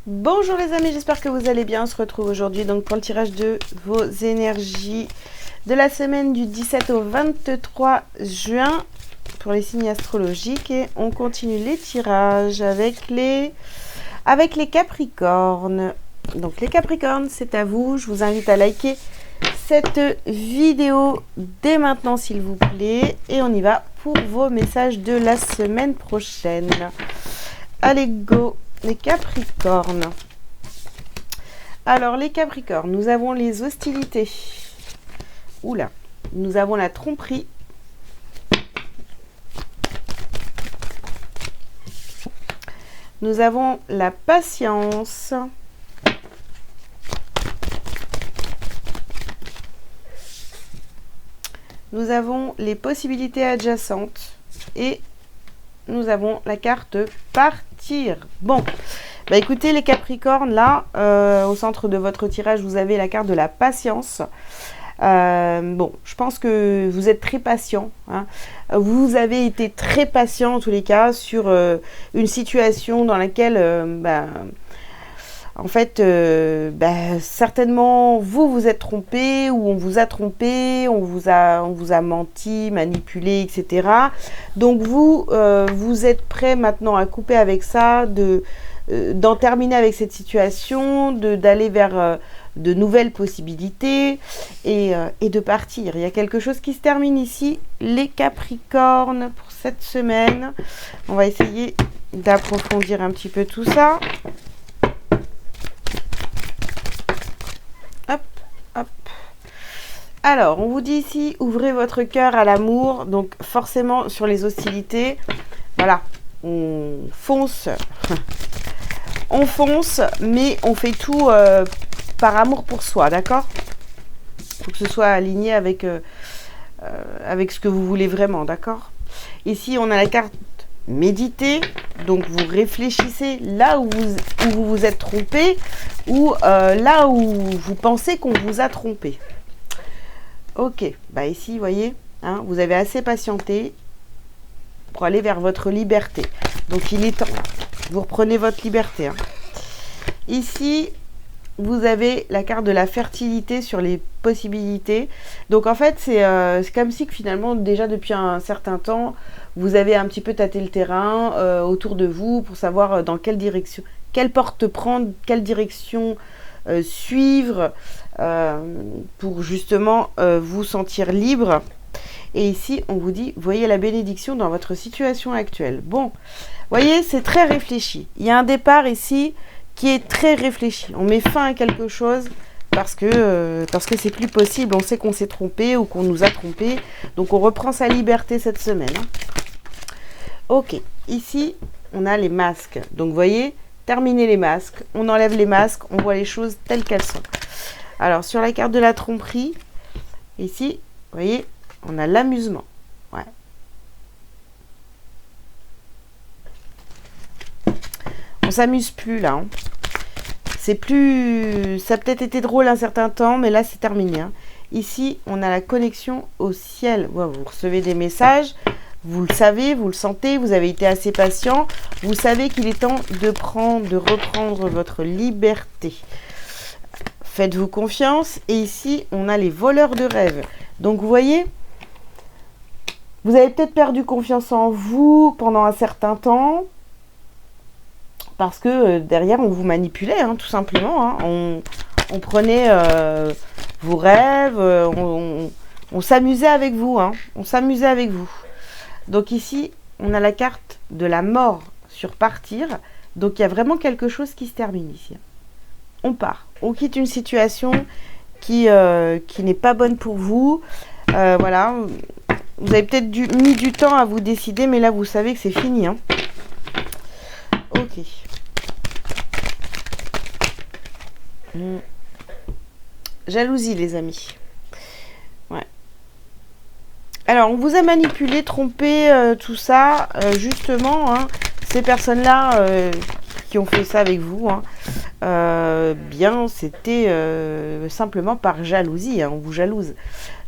Bonjour les amis, j'espère que vous allez bien. On se retrouve aujourd'hui donc pour le tirage de vos énergies de la semaine du 17 au 23 juin pour les signes astrologiques. Et on continue les tirages avec les Capricornes. Donc les Capricornes, c'est à vous. Je vous invite à liker cette vidéo dès maintenant s'il vous plaît. Et on y va pour vos messages de la semaine prochaine. Allez, go les Capricornes. Alors les Capricornes, nous avons les hostilités. Oula, nous avons la tromperie. Nous avons la patience. Nous avons les possibilités adjacentes. Et nous avons la carte partir. Bon, bah écoutez les Capricornes, là, au centre de votre tirage, vous avez la carte de la patience. Bon, je pense que vous êtes très patient. Hein. Vous avez été très patient en tous les cas sur une situation dans laquelle, en fait, certainement vous vous êtes trompé ou on vous a trompé, on vous a menti, manipulé, etc. Donc vous êtes prêt maintenant à couper avec ça, d'en terminer avec cette situation, d'aller vers de nouvelles possibilités et de partir. Il y a quelque chose qui se termine ici, les Capricornes, pour cette semaine. On va essayer d'approfondir un petit peu tout ça. Hop, hop. Alors, on vous dit ici, ouvrez votre cœur à l'amour. Donc, forcément, sur les hostilités, voilà, on fonce. On fonce, mais on fait tout par amour pour soi, d'accord? Il faut que ce soit aligné avec ce que vous voulez vraiment, d'accord? Ici, on a la carte méditer. Donc, vous réfléchissez là où vous vous êtes trompé ou là où vous pensez qu'on vous a trompé. Ok, bah ici, vous voyez, hein, vous avez assez patienté pour aller vers votre liberté. Donc, il est temps. Vous reprenez votre liberté. Hein. Ici, vous avez la carte de la fertilité sur les possibilités. Donc, en fait, c'est comme si que finalement, déjà depuis un certain temps, vous avez un petit peu tâté le terrain autour de vous pour savoir dans quelle direction, quelle porte prendre, quelle direction suivre pour justement vous sentir libre. Et ici, on vous dit, voyez la bénédiction dans votre situation actuelle. Bon, voyez, c'est très réfléchi. Il y a un départ ici qui est très réfléchi. On met fin à quelque chose parce que c'est plus possible. On sait qu'on s'est trompé ou qu'on nous a trompé. Donc, on reprend sa liberté cette semaine. Hein. Ok, ici, on a les masques. Donc, vous voyez, terminer les masques. On enlève les masques. On voit les choses telles qu'elles sont. Alors, sur la carte de la tromperie, ici, vous voyez, on a l'amusement. Ouais. On s'amuse plus là. Hein. C'est plus... Ça a peut-être été drôle un certain temps, mais là c'est terminé. Hein. Ici, on a la connexion au ciel. Ouais, vous recevez des messages. Vous le savez, vous le sentez. Vous avez été assez patient. Vous savez qu'il est temps de reprendre votre liberté. Faites-vous confiance. Et ici, on a les voleurs de rêves. Donc, vous voyez... Vous avez peut-être perdu confiance en vous pendant un certain temps parce que derrière, on vous manipulait, hein, tout simplement. Hein. On prenait vos rêves, on s'amusait avec vous. Hein. On s'amusait avec vous. Donc ici, on a la carte de la mort sur partir. Donc il y a vraiment quelque chose qui se termine ici. On part. On quitte une situation qui n'est pas bonne pour vous. Voilà. Vous avez peut-être mis du temps à vous décider, mais là, vous savez que c'est fini. Hein. Ok. Jalousie, les amis. Ouais. Alors, on vous a manipulé, trompé, tout ça. Justement, hein, ces personnes-là qui ont fait ça avec vous, hein, bien, c'était simplement par jalousie. Hein, on vous jalouse.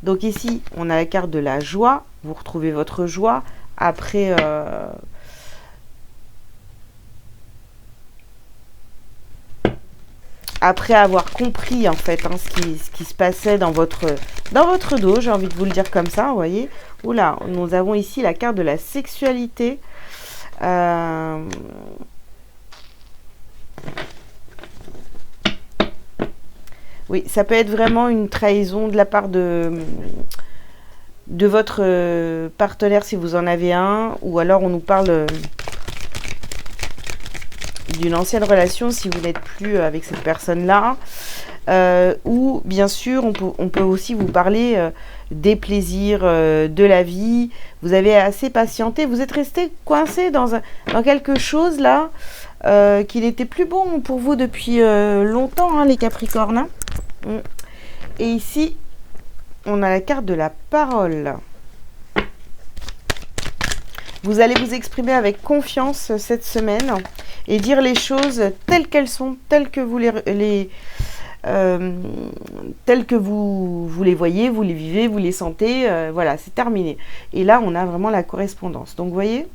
Donc ici, on a la carte de la joie. Vous retrouvez votre joie après après avoir compris en fait ce qui se passait dans votre dos, j'ai envie de vous le dire comme ça, vous voyez. Oula, nous avons ici la carte de la sexualité. Oui, ça peut être vraiment une trahison de la part de votre partenaire si vous en avez un, ou alors on nous parle d'une ancienne relation si vous n'êtes plus avec cette personne-là. Ou bien sûr, on peut aussi vous parler des plaisirs de la vie. Vous avez assez patienté, vous êtes resté coincé dans quelque chose là qui n'était plus bon pour vous depuis longtemps, hein, les Capricornes. Hein. Et ici, on a la carte de la parole. Vous allez vous exprimer avec confiance cette semaine et dire les choses telles qu'elles sont, telles que vous telles que vous les voyez, vous les vivez, vous les sentez. Voilà, c'est terminé. Et là, on a vraiment la correspondance. Donc, vous voyez,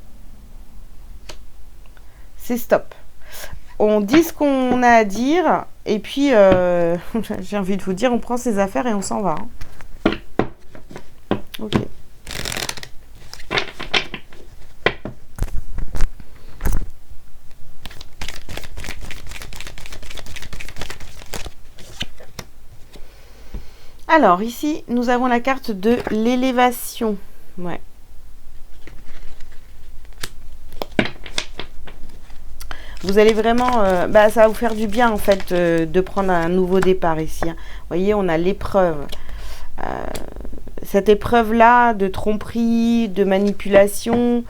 c'est stop. On dit ce qu'on a à dire et puis, j'ai envie de vous dire, on prend ses affaires et on s'en va. Hein. Ok. Alors, ici, nous avons la carte de l'élévation. Ouais. Vous allez vraiment... ça va vous faire du bien, en fait, de prendre un nouveau départ ici. Hein. Vous voyez, on a l'épreuve. Cette épreuve-là de tromperie, de manipulation,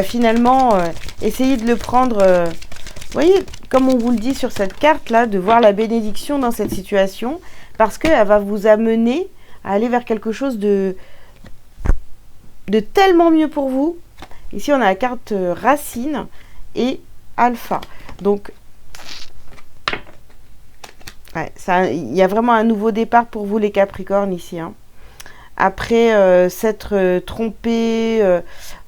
finalement, essayez de le prendre... vous voyez, comme on vous le dit sur cette carte-là, de voir la bénédiction dans cette situation, parce qu'elle va vous amener à aller vers quelque chose de tellement mieux pour vous. Ici, on a la carte racine et alpha. Donc, ouais, il y a vraiment un nouveau départ pour vous, les Capricornes, ici. Hein. Après s'être trompé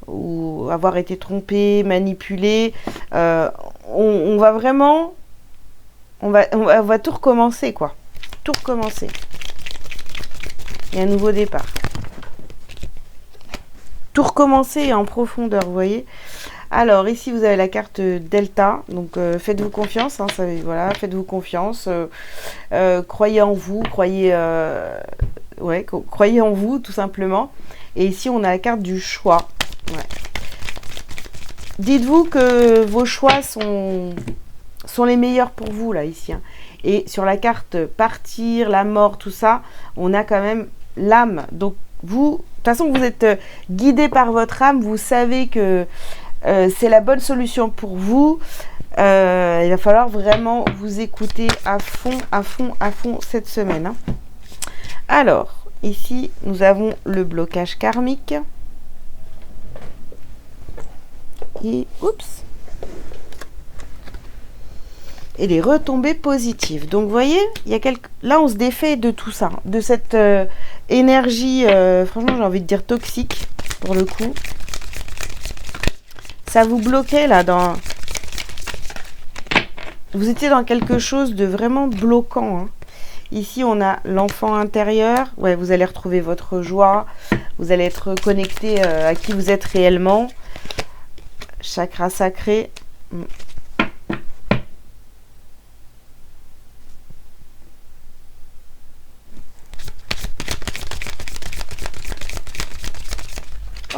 ou avoir été trompé, manipulé, on va vraiment... On va tout recommencer, quoi. Tout recommencer. Il y a un nouveau départ. Tout recommencer en profondeur, vous voyez. Alors, ici, vous avez la carte Delta. Donc, faites-vous confiance. Hein, voilà, faites-vous confiance. Croyez en vous. Croyez en vous, tout simplement. Et ici, on a la carte du choix. Ouais. Dites-vous que vos choix sont les meilleurs pour vous, là, ici. Hein. Et sur la carte partir, la mort, tout ça, on a quand même l'âme. Donc, vous, de toute façon, vous êtes guidé par votre âme. Vous savez que c'est la bonne solution pour vous. Il va falloir vraiment vous écouter à fond cette semaine. Hein. Alors, ici, nous avons le blocage karmique. Et, oups. Et les retombées positives. Donc, vous voyez, là, on se défait de tout ça, de cette énergie, franchement, j'ai envie de dire toxique, pour le coup. Ça vous bloquait, là, vous étiez dans quelque chose de vraiment bloquant. Hein. Ici, on a l'enfant intérieur. Ouais, vous allez retrouver votre joie. Vous allez être connecté à qui vous êtes réellement. Chakra sacré.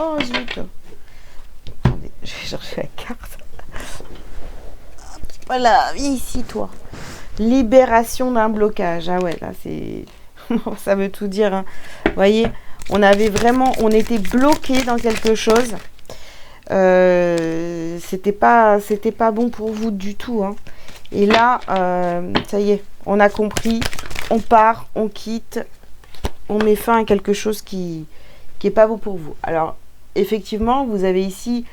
Oh zut. Attendez, je vais chercher la carte. Voilà, viens ici toi. Libération d'un blocage. Ah ouais, là c'est... ça veut tout dire. Hein. Vous voyez, on était bloqué dans quelque chose. C'était pas bon pour vous du tout. Hein. Et là, ça y est, on a compris. On part, on quitte. On met fin à quelque chose qui est pas bon pour vous. Alors, effectivement, vous avez ici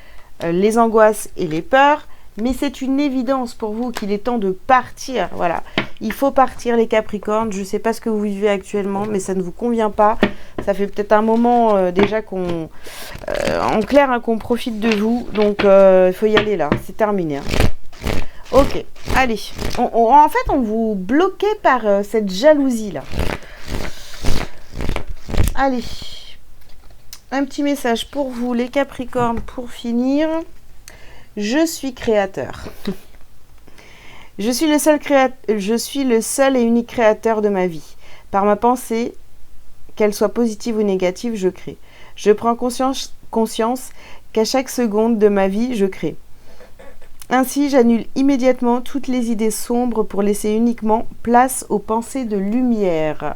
les angoisses et les peurs, mais c'est une évidence pour vous qu'il est temps de partir. Voilà, il faut partir les Capricornes. Je ne sais pas ce que vous vivez actuellement, mais ça ne vous convient pas. Ça fait peut-être un moment déjà qu'on, en clair, hein, qu'on profite de vous. Donc, il faut y aller là. C'est terminé. Hein. Ok, allez. En fait, on vous bloquait par cette jalousie-là. Allez. Un petit message pour vous, les Capricornes, pour finir. Je suis créateur. Je suis le seul et unique créateur de ma vie. Par ma pensée, qu'elle soit positive ou négative, je crée. Je prends conscience qu'à chaque seconde de ma vie, je crée. Ainsi, j'annule immédiatement toutes les idées sombres pour laisser uniquement place aux pensées de lumière.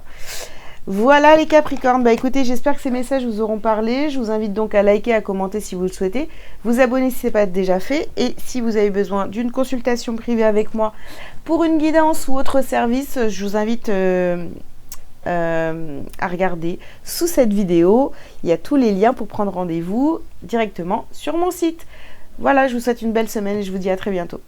Voilà les Capricornes. Bah écoutez, j'espère que ces messages vous auront parlé. Je vous invite donc à liker, à commenter si vous le souhaitez. Vous abonner si ce n'est pas déjà fait. Et si vous avez besoin d'une consultation privée avec moi pour une guidance ou autre service, je vous invite à regarder sous cette vidéo. Il y a tous les liens pour prendre rendez-vous directement sur mon site. Voilà, je vous souhaite une belle semaine et je vous dis à très bientôt.